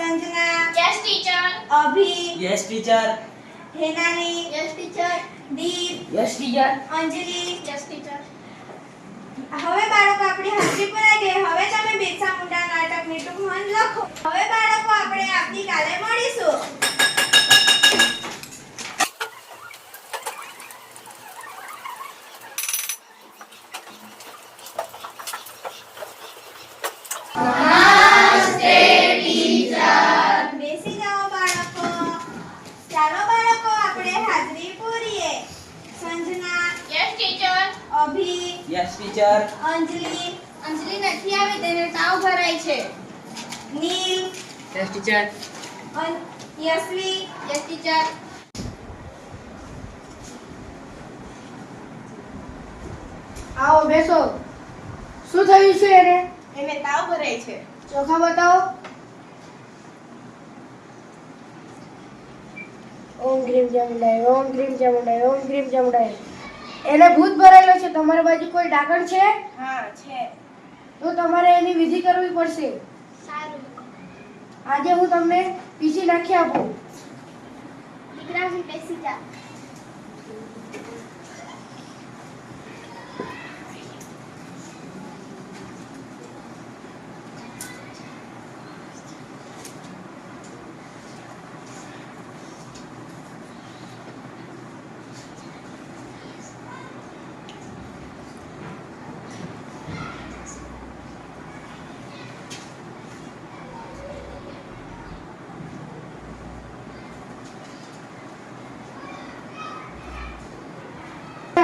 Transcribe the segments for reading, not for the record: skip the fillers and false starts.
Sanjana yes teacher. Abhi yes teacher. Henali yes teacher. Deep yes teacher. Anjali yes teacher. હવે બાળકો આપણી હાજરી પુરાઈ ગઈ. હવે તમે બિરસા મુંડા નાટકની ટૂંક નોંધ લખો. હવે બાળકો આપણે આવતીકાલે મળીશું. બેસી જાઓ બાળકો. ચાલો બાળકો આપણે હાજરી પૂરીએ. Sanjana yes teacher. Abhi yes teacher. Anjali Anjali નથી આવી, તેને તાવ ભરાય છે। Neel yes teacher. Yashvi yes teacher. આવો બેસો. શું થયું છે એને? એને તાવ ભરાય છે। ચોખા બતાવો. ઓમ ગ્રીમ ચામુંડાય, ઓમ ગ્રીમ ચામુંડાય, ઓમ ગ્રીમ ચામુંડાય. એને ભૂત ભરાયેલો છે. તમારી બાજુ કોઈ ડાકણ છે? હા છે। તો તમારે એની વિધિ કરવી પડશે. સારું। આજે હું તમને પીસી નાખી આપું. દીકરાજી બેસી જા।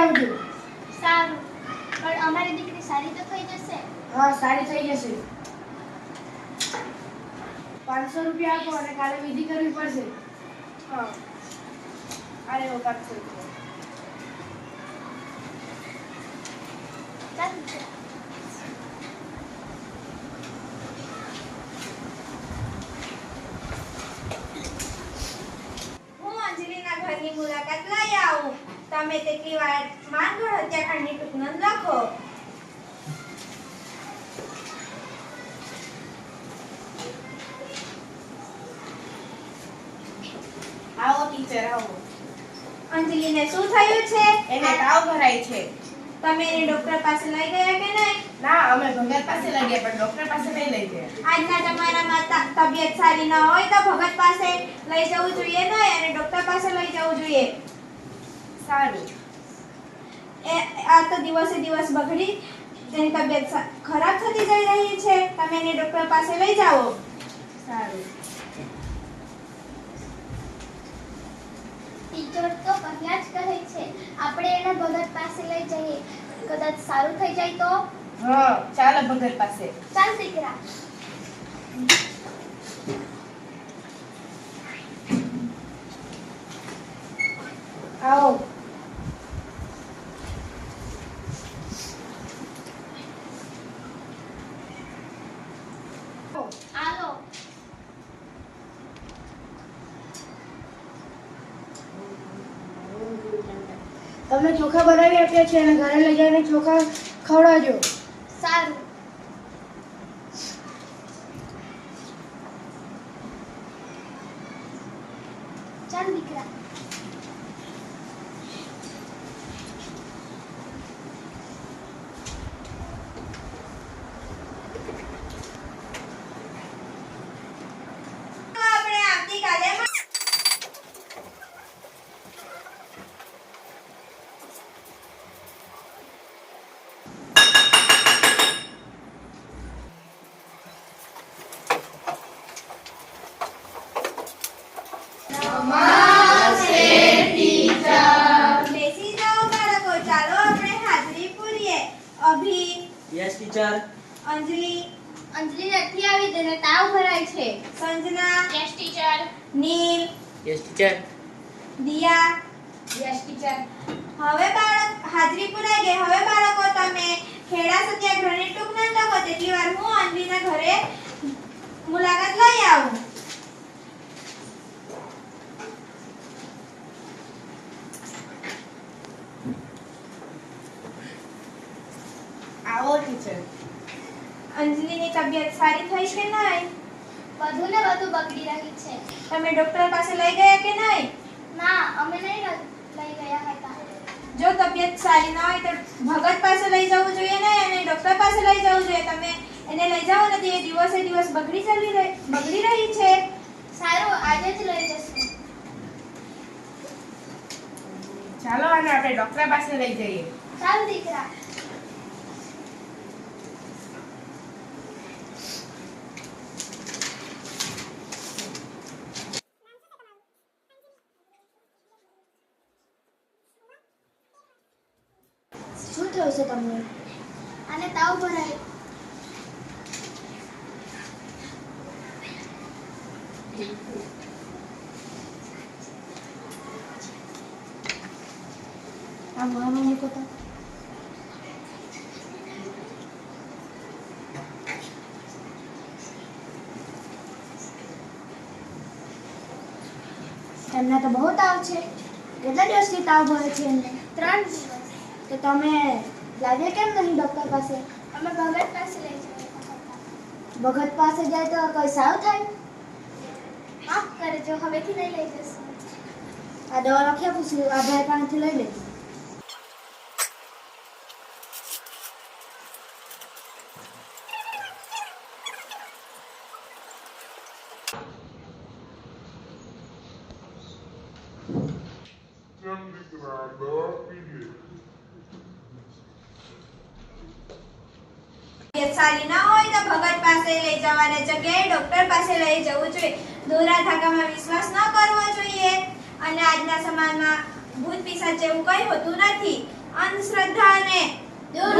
આવજો. સારું, પણ અમારી દીકરી સારી તો થઈ જશે? હા, સારી થઈ જશે. 500 રૂપિયા આપો અને કાલે વિધિ કરવી પડશે. હા। અરે ઓ 500 રૂપિયા। ચાલ દીકરા। હું અંજલિના ઘરની મુલાકાત લઈ આવું. તમે તેટલી વાર માંગરોળ હત્યાકાંડની ટૂંક નોંધ લખો. આવો ટીચર આવો। અંજલિને શું થયું છે? એને તાવ ભરાય છે। તમે એને ડોક્ટર પાસે લઈ ગયા કે નહીં? ના, અમે ભગત પાસે લઈ ગયા, પણ ડોક્ટર પાસે નહીં લઈ ગયા। આજના જમાનામાં તબિયત સારી ન હોય તો ભગત પાસે લઈ જવું જોઈએ નહીં અને ડોક્ટર પાસે લઈ જવું જોઈએ. સારું। આ તો દિવસે દિવસ બગડી તેની તબિયત ખરાબ થતી જઈ રહી છે. તમે એને ડોક્ટર પાસે લઈ જાઓ. સારું। ટીચર તો પહેલા જ કહે છે આપણે એને ભગત પાસે લઈ જઈએ, કદાચ સારું થઈ જાય તો? હા, ચાલો ભગત પાસે। ચાલ દીકરા। આવો. આલો। તમને ચોખા બનાવી આપ્યા છે અને ઘરે લઈ જઈને ચોખા ખવડાવજો. સારું। ચાલ દીકરા। તો આપણે આવતીકાલે બેસી જાઓ બાળકો. ચાલો આપણે હાજરી પૂરીએ. અભિ यस टीचर। અંજલિ અંજલિ નથી આવી, તેને તાવ ભરાય છે। Sanjana yes teacher. Neel yes teacher. Diya yes teacher. હવે હાજરી પુરાઈ ગઈ. હવે બાળકો તમે ખેડા સત્યાગ્રહની ટૂંક નોંધ લખો. તેટલી વાર હું અંજલિના ઘરે મુલાકાત લઈ આવું. આવો ટીચર। અંજલિની તબિયત સારી થઈ કે નહીં? વધુ ને વધુ બગડી રહી છે. તમે ડોક્ટર પાસે લઈ ગયા કે નહીં? ના, અમે નહીં લઈ ગયા હતા. જો તબિયત સારી ના હોય તો ભગત પાસે લઈ જવું જોઈએ ને, અને ડોક્ટર પાસે લઈ જવું જોઈએ. તમે એને લઈ જાઓ ને, તે દિવસે દિવસ બગડી રહી છે. સારું, આજે જ લઈ જશું. ચાલો આને આપણે ડોક્ટર પાસે લઈ જઈએ. ચાલ દીકરા. શું થયું છે તમને? આને તાવ ભરાય. આ મામા મૂકો તો. એમને તો બહુ તાવ છે. કેટલા દિવસથી તાવ ભરે છે એમને? 3 દિવસ. તો તમે લાવ્યા કેમ નહીં ડૉક્ટર પાસે? અમે ભગત પાસે લઈ જવા હતા. ભગત પાસે જાય તો કઈ સાવ થાય? માફ કરજો, હવેથી નહીં લઈ જશું. આ દવા લખી આપું છું, આ ભાઈ પાસેથી લઈ લેજો. તબિયત સારી ના હોય તો ભગત પાસે લઈ જવાની જગ્યાએ ડોક્ટર પાસે લઈ જવું જોઈએ. દોરા ધાગામાં વિશ્વાસ ન કરવો જોઈએ. અને આજના સમાજમાં ભૂત પિશાચ જેવું કંઈ હોતું નથી. અંધશ્રદ્ધાને દૂર